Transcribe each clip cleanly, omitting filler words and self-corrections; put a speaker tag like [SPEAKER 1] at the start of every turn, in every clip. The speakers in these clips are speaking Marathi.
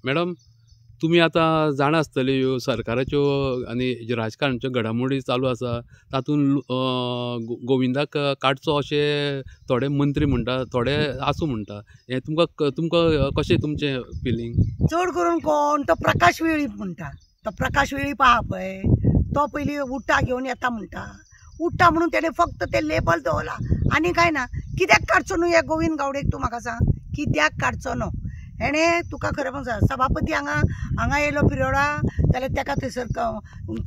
[SPEAKER 1] मॅडम, तुम्ही आता जाणा आसतले ह्यो सरकाराच्यो आनी जे राजकारणाच्यो घडामोडी चालू आसा तातूंत गोविंदाक काडचो अशें थोडे मंत्री म्हणटा, थोडे आसूं म्हणटा. हें तुमकां कशें तुमचें फिलींग?
[SPEAKER 2] चड करून कोण तो प्रकाश वेळीप म्हणटा. तो प्रकाश वेळीप आहा पळय, तो पयलीं उट्टा घेवन येता म्हणटा. उट्टा म्हणून तेणें फक्त ते लेबल दवरला आनी कांय ना. कित्याक काडचो न्हू हे गोविंद गावडेक? तूं म्हाका सांग, कित्याक काडचो न्हू? हेणें तुका खरें म्हणून सभापती हांगा येयलो पिरियडा जाल्यार तेका थंयसर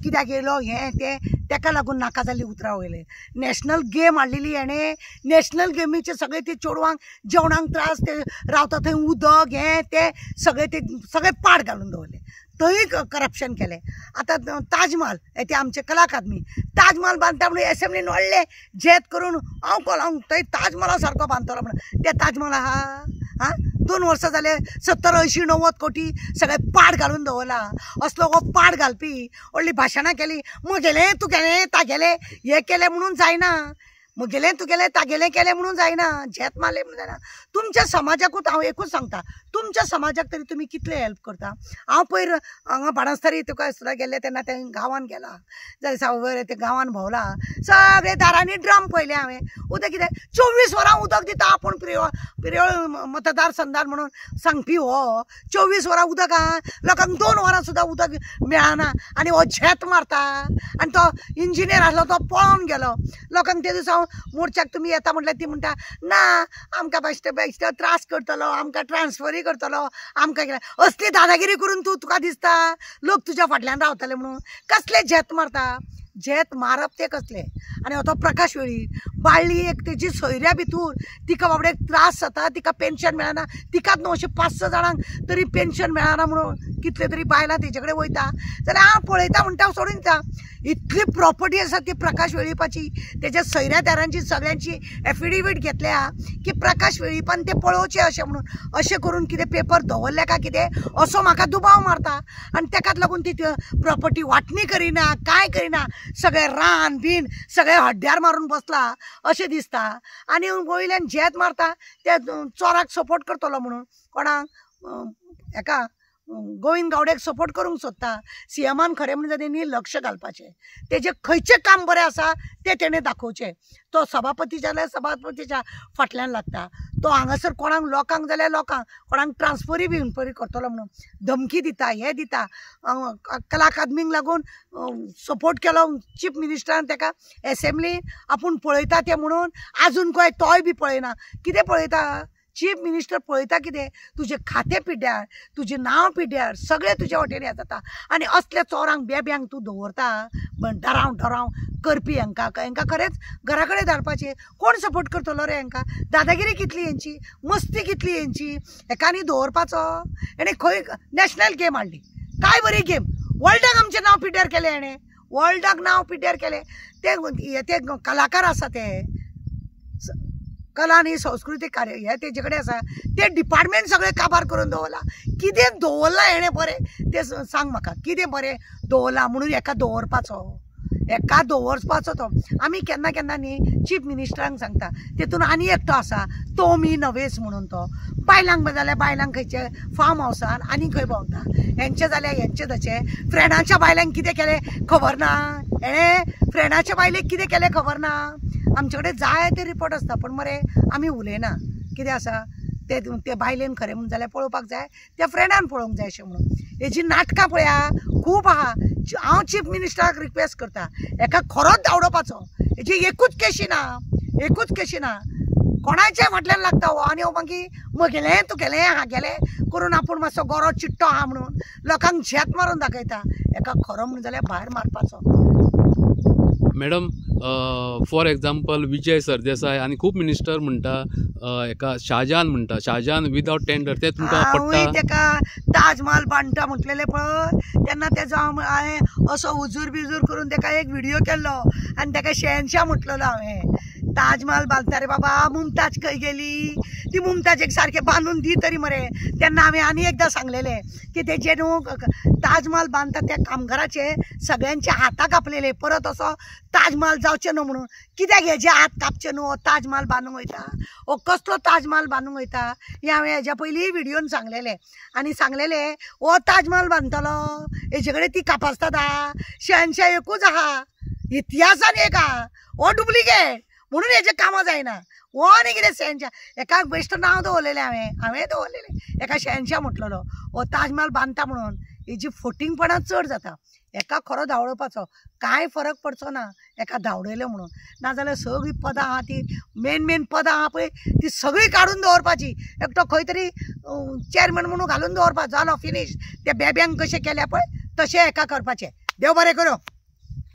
[SPEAKER 2] कित्याक येयलो हें तें तेका लागून नाका जाल्ली उतरां वयले. नॅशनल गेम हाडलेली हेणें. नॅशनल गेमीचे सगळे ते चेडवांक जेवणाक त्रास, ते रावता थंय उदक हें तें सगळे पाड घालून दवरले. थंय करप्शन केलें. आतां ताजमहल ते आमचे कला अकादमी ताजमहल बांदता म्हणून एसेंब्लीन व्हडले जेत करून हांव कोलांक थंय ताजमहला सारको बांदतलो म्हणून. ते ताजमहल आहा 2 वर्सां जाले 70, 80, 90 कोटी सगळे पाड घालून दवरला. असलो हो पाड घालपी व्हडली भाशणां केली. म्हगेलें तुगेलें तागेलें हें केलें म्हणून जायना. म्हगेलें तुगेलें तागेलें केलें म्हणून जायना. झेत मारलें म्हणून जायना. तुमच्या समाजाकूच हांव एकूच सांगता, तुमच्या समाजाक तरी तुमी कितले हेल्प करता. हांव पयर हांगा बाणस्तारी तुका सुद्दां गेल्लें तेन्ना ते गांवांत गेला जाल्यार सावय ते गांवांत भोंवला. सगळे दारांनी ड्रम पयले हांवें. उदक कितें 24 वरां उदक दिता आपूण पिरयोळ मतदार संघान म्हणून सांगपी हो 24 वरां उदक आहा. लोकांक 2 वरां सुद्दां उदक मेळना आनी हो झेत मारता. आनी तो इंजिनियर आसलो तो पळोवन गेलो. लोकांक ते दिसा मोर्चाक तुमी येता म्हटल्यार ती म्हणटा ना आमकां बेश्टे त्रास करतलो, आमकां ट्रान्सफरी करतलो, आमकां कितें असली दादागिरी करून तुका दिसता लोक तुज्या फाटल्यान रावतले म्हणून? कसले झेत मारता? झेत मारप ते कसले? आनी हो तो प्रकाश वेळी बाळ्ळी एक तेजी सोयऱ्या भितूर तिका बाबडे त्रास जाता, तिका पेन्शन मेळना. तिकाच न्हू अशें 5-6 जाणांक तरी पेन्शन मेळना म्हणून कितले तरी बायलां तेजे कडेन वयता. जाल्यार हांव पळयता म्हणटा सोडून दिता. इतली प्रॉपर्टी आसा ती प्रकाश वेळीपाची, तेज्या सोयऱ्यादारांची सगळ्यांची एफिडेविट घेतल्या की प्रकाश वेळीपान ते पळोवचें अशें म्हणून. अशें करून कितें पेपर दवरले काय कितें असो म्हाका दुबाव मारता. आनी तेकाच लागून ती प्रॉपर्टी वांटणी करिना, कांय करिना. सगळे रान बीन सगळे हड्ड्यार मारून बसला अशें दिसता. आनी वयल्यान झेत मारता त्या चोराक सपोर्ट करतलो म्हणून. कोणाक? हेका गोविंद गावडेक सपोर्ट करूंक सोदता. सीएमान खरें म्हणजे तेणी लक्ष घालपाचें. तेजें खंयचें काम बरें आसा तें तेणें दाखोवचें. तो सभापती जाल्यार सभापतीच्या फाटल्यान लागता. तो हांगासर कोणाक लोकांक जाल्यार लोकांक, कोणाक ट्रान्सफरी बी करतलो म्हणून धमकी दिता, हें दिता. कला अकादमीक लागून सपोर्ट केलो चीफ मिनिस्टरान तेका एसेंब्लीन. आपूण पळयता तें म्हणून आजून खंय तोय बी पळयना. कितें पळयता? चीफ मिनिस्टर पळयता कितें? तुजें खातें पिड्ड्यार, तुजें नांव पिड्ड्यार, सगळें तुजे वटेन हें जाता. आनी असल्या चोरांक बेब्यांक तूं दवरता डराव करपी हांकां खरेंच घरा कडेन धाडपाचें. कोण सपोर्ट करतलो रे हांकां? दादागिरी कितली हेंची, मस्ती कितली हेंची, एकानी दवरपाचो. हेणें खंय नॅशनल गेम हाडली, काय बरी गेम. वर्ल्डाक आमचें नांव पिड्ड्यार केलें हेणें. वर्ल्डाक नांव पिड्ड्यार केलें. ते कलाकार आसा ते कला आनी संस्कृतीक कार्य हे तेजे कडेन आसा. ते डिपार्टमेंट सगळे काबार करून दवरला. कितें दवरला हेणें बरें तें सांग म्हाका. कितें बरें दवरला म्हणून एका दवरपाचो तो. आमी केन्ना केन्ना न्ही चीफ मिनिस्टरांक सांगता. तेतून आनी एकटो आसा टॉमी नवेस म्हणून. तो बायलांक जाल्यार बायलांक खंयचे फार्म हावसान आनी खंय भोंवता. हेंचे जाल्यार हेंचे तशें. फ्रेंडाच्या बायलांक कितें केलें खबर ना. हेणें फ्रेंडाच्या बायलेक कितें केलें खबर ना. आमचे कडेन जाय ते रिपोर्ट आसता पूण मरे आमी उलयना. कितें आसा ते बायलेन खरें म्हणून जाल्यार पळोवपाक जाय, त्या फ्रेंडान पळोवंक जाय अशें म्हणून. हेजी नाटकां पळया खूब आहा. हांव चीफ मिनिस्टराक रिक्वेस्ट करता हेका खरोच धांवडोवपाचो. हेजी एकूच केशी ना. कोणाच्या फाटल्यान लागता हो. आनी हो मागीर म्हगेलें तुगेलें हागेलें करून आपूण मातसो गरो चिट्टो आहा म्हणून लोकांक झेत मारून दाखयता. हेका खरो म्हणून जाल्यार भायर मारपाचो.
[SPEAKER 1] Madam, for example Vijay Sardesai आनी खूब मिनिस्टर म्हणटा हेका शाहजहान म्हणटा. शाहजहान विदावट टेंडर ते तुमकां पडटा?
[SPEAKER 2] तेका ताजमहल बांदता म्हटलेलें पळय तेन्ना तेजो हांवें असो हुजूर बिजूर करून तेका एक व्हिडियो केल्लो आनी तेका शहनशाह म्हटलेलो हांवें. ताजमहल बांदता रे बाबा, मुमताज खंय गेली? ती मुमताजेक सारखे बांधून दी तरी मरे. त्यांना आम्ही आणि एकदा सांगलेले की ते जे न्हू ताजमहल बांधता त्या कामगाराचे सगळ्यांचे हाता कापलेले, परत असो ताजमहल जावचे न्हू म्हणून. कित्याक हेजे हात कापचे न्हू, ताजमहल बांदूंक वयता, हो कसलो ताजमहल बांदूंक वयता हे हांवें हेज्या पयलीं व्हिडियोन सांगलेले. आनी सांगलेले हो ताजमहल बांदतलो हेजे कडेन ती कापासतात आहा, शहनशाह एकूच आहा, इतिहासान एक आहा, हो डुप्लिकेट म्हणून हेजे कामां जायना. हो आनी कितें शहनशाह, एका बेश्ट नांव दवरलेलें हांवें दवरलेलें, एका शहनशाह म्हटलेलो हो ताजमहल बांदता म्हणून. हेजी फटींगपणां चड जाता. एका खरो धांवडोवपाचो कांय फरक पडचो ना एका धांवडयले म्हणून. नाजाल्यार सगळीं पदां आहा ती मेन पदां आहा पळय ती सगळीं काडून दवरपाची, एकटो खंय तरी चॅरमन म्हणून घालून दवरपाचो, जालो फिनीश. ते बेब्यांक कशें केल्या पळय तशें एका करपाचें. देव बरें करूं.